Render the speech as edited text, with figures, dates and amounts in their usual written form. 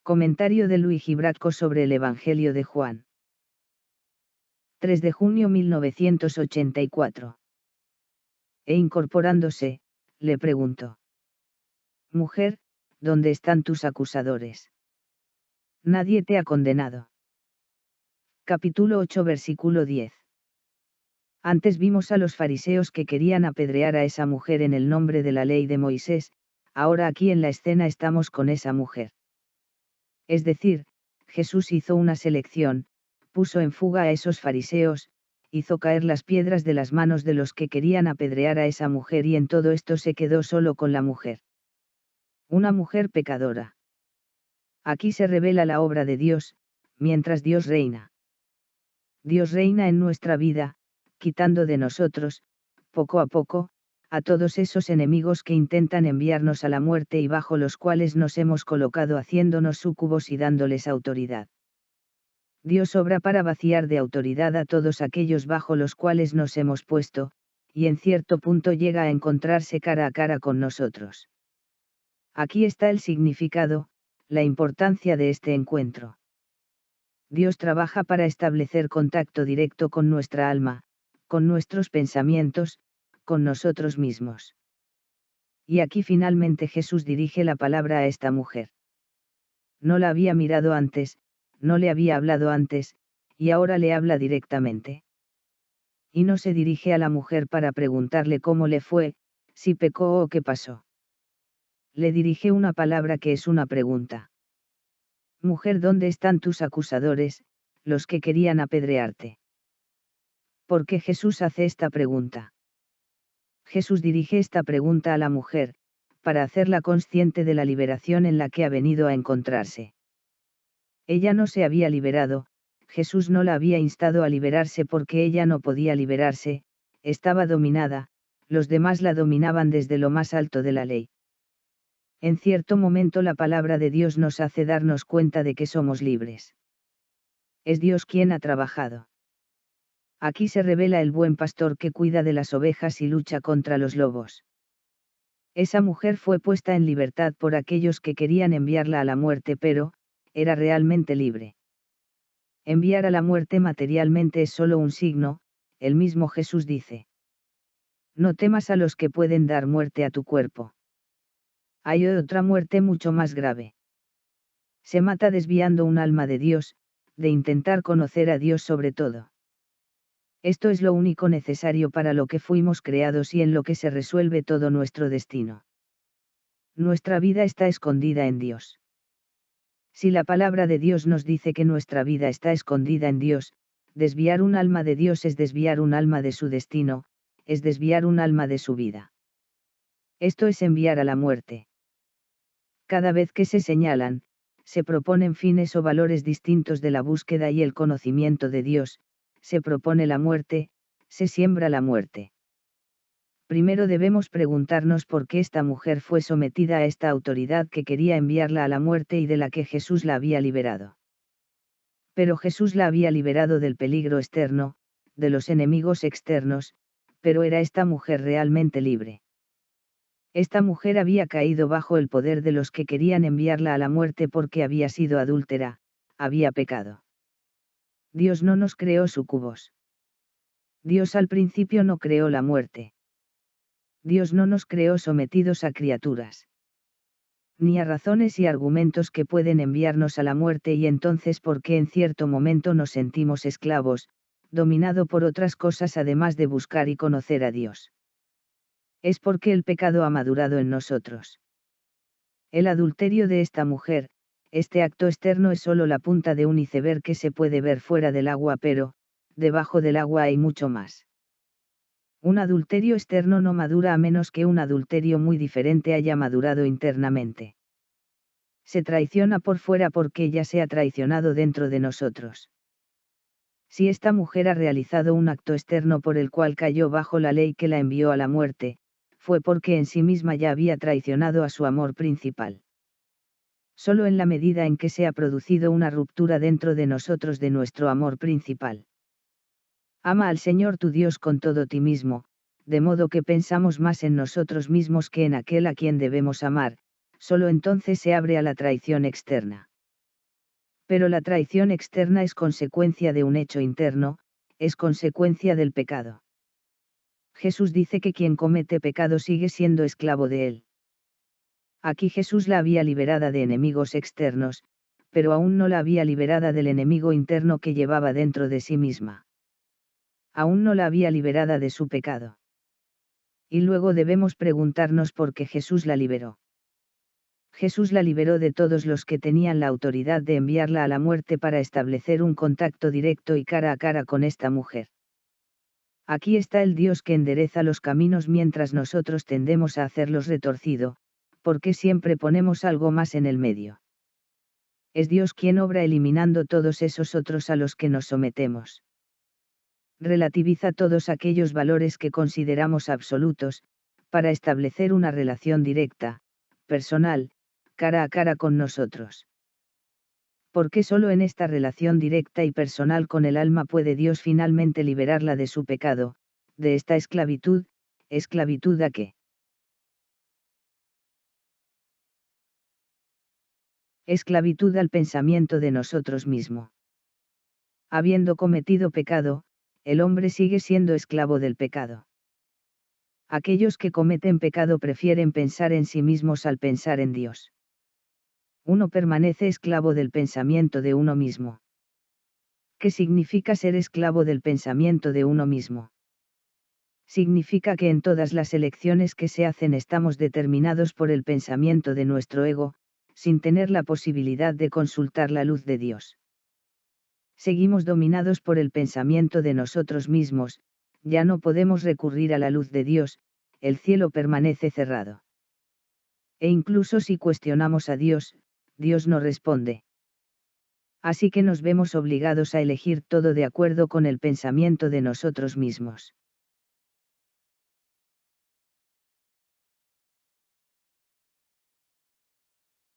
Comentario de Luigi Bracco sobre el Evangelio de Juan. 3 de junio 1984. E incorporándose, le preguntó: Mujer, ¿dónde están tus acusadores? Nadie te ha condenado. Capítulo 8 versículo 10. Antes vimos a los fariseos que querían apedrear a esa mujer en el nombre de la ley de Moisés, ahora aquí en la escena estamos con esa mujer. Es decir, Jesús hizo una selección, puso en fuga a esos fariseos, hizo caer las piedras de las manos de los que querían apedrear a esa mujer y en todo esto se quedó solo con la mujer. Una mujer pecadora. Aquí se revela la obra de Dios, mientras Dios reina. Dios reina en nuestra vida, quitando de nosotros, poco a poco, a todos esos enemigos que intentan enviarnos a la muerte y bajo los cuales nos hemos colocado haciéndonos súcubos y dándoles autoridad. Dios obra para vaciar de autoridad a todos aquellos bajo los cuales nos hemos puesto, y en cierto punto llega a encontrarse cara a cara con nosotros. Aquí está el significado, la importancia de este encuentro. Dios trabaja para establecer contacto directo con nuestra alma, con nuestros pensamientos, con nosotros mismos. Y aquí finalmente Jesús dirige la palabra a esta mujer. No la había mirado antes, no le había hablado antes, y ahora le habla directamente. Y no se dirige a la mujer para preguntarle cómo le fue, si pecó o qué pasó. Le dirige una palabra que es una pregunta. Mujer, ¿dónde están tus acusadores, los que querían apedrearte? ¿Por qué Jesús hace esta pregunta? Jesús dirige esta pregunta a la mujer, para hacerla consciente de la liberación en la que ha venido a encontrarse. Ella no se había liberado, Jesús no la había instado a liberarse porque ella no podía liberarse, estaba dominada, los demás la dominaban desde lo más alto de la ley. En cierto momento la palabra de Dios nos hace darnos cuenta de que somos libres. Es Dios quien ha trabajado. Aquí se revela el buen pastor que cuida de las ovejas y lucha contra los lobos. Esa mujer fue puesta en libertad por aquellos que querían enviarla a la muerte, pero, era realmente libre. Enviar a la muerte materialmente es solo un signo, el mismo Jesús dice. No temas a los que pueden dar muerte a tu cuerpo. Hay otra muerte mucho más grave. Se mata desviando un alma de Dios, de intentar conocer a Dios sobre todo. Esto es lo único necesario para lo que fuimos creados y en lo que se resuelve todo nuestro destino. Nuestra vida está escondida en Dios. Si la palabra de Dios nos dice que nuestra vida está escondida en Dios, desviar un alma de Dios es desviar un alma de su destino, es desviar un alma de su vida. Esto es enviar a la muerte. Cada vez que se señalan, se proponen fines o valores distintos de la búsqueda y el conocimiento de Dios, se propone la muerte, se siembra la muerte. Primero debemos preguntarnos por qué esta mujer fue sometida a esta autoridad que quería enviarla a la muerte y de la que Jesús la había liberado. Pero Jesús la había liberado del peligro externo, de los enemigos externos, pero ¿era esta mujer realmente libre? Esta mujer había caído bajo el poder de los que querían enviarla a la muerte porque había sido adúltera, había pecado. Dios no nos creó súcubos. Dios al principio no creó la muerte. Dios no nos creó sometidos a criaturas. Ni a razones y argumentos que pueden enviarnos a la muerte y entonces ¿por qué en cierto momento nos sentimos esclavos, dominado por otras cosas además de buscar y conocer a Dios? Es porque el pecado ha madurado en nosotros. El adulterio de esta mujer, este acto externo es solo la punta de un iceberg que se puede ver fuera del agua, pero, debajo del agua hay mucho más. Un adulterio externo no madura a menos que un adulterio muy diferente haya madurado internamente. Se traiciona por fuera porque ella se ha traicionado dentro de nosotros. Si esta mujer ha realizado un acto externo por el cual cayó bajo la ley que la envió a la muerte, fue porque en sí misma ya había traicionado a su amor principal. Solo en la medida en que se ha producido una ruptura dentro de nosotros de nuestro amor principal. Ama al Señor tu Dios con todo ti mismo, de modo que pensamos más en nosotros mismos que en aquel a quien debemos amar, solo entonces se abre a la traición externa. Pero la traición externa es consecuencia de un hecho interno, es consecuencia del pecado. Jesús dice que quien comete pecado sigue siendo esclavo de él. Aquí Jesús la había liberada de enemigos externos, pero aún no la había liberada del enemigo interno que llevaba dentro de sí misma. Aún no la había liberada de su pecado. Y luego debemos preguntarnos por qué Jesús la liberó. Jesús la liberó de todos los que tenían la autoridad de enviarla a la muerte para establecer un contacto directo y cara a cara con esta mujer. Aquí está el Dios que endereza los caminos mientras nosotros tendemos a hacerlos retorcido, porque siempre ponemos algo más en el medio. Es Dios quien obra eliminando todos esos otros a los que nos sometemos. Relativiza todos aquellos valores que consideramos absolutos, para establecer una relación directa, personal, cara a cara con nosotros. Porque solo en esta relación directa y personal con el alma puede Dios finalmente liberarla de su pecado, de esta esclavitud. ¿Esclavitud a qué? Esclavitud al pensamiento de nosotros mismos. Habiendo cometido pecado, el hombre sigue siendo esclavo del pecado. Aquellos que cometen pecado prefieren pensar en sí mismos al pensar en Dios. Uno permanece esclavo del pensamiento de uno mismo. ¿Qué significa ser esclavo del pensamiento de uno mismo? Significa que en todas las elecciones que se hacen estamos determinados por el pensamiento de nuestro ego, sin tener la posibilidad de consultar la luz de Dios. Seguimos dominados por el pensamiento de nosotros mismos, ya no podemos recurrir a la luz de Dios, el cielo permanece cerrado. E incluso si cuestionamos a Dios, Dios no responde. Así que nos vemos obligados a elegir todo de acuerdo con el pensamiento de nosotros mismos.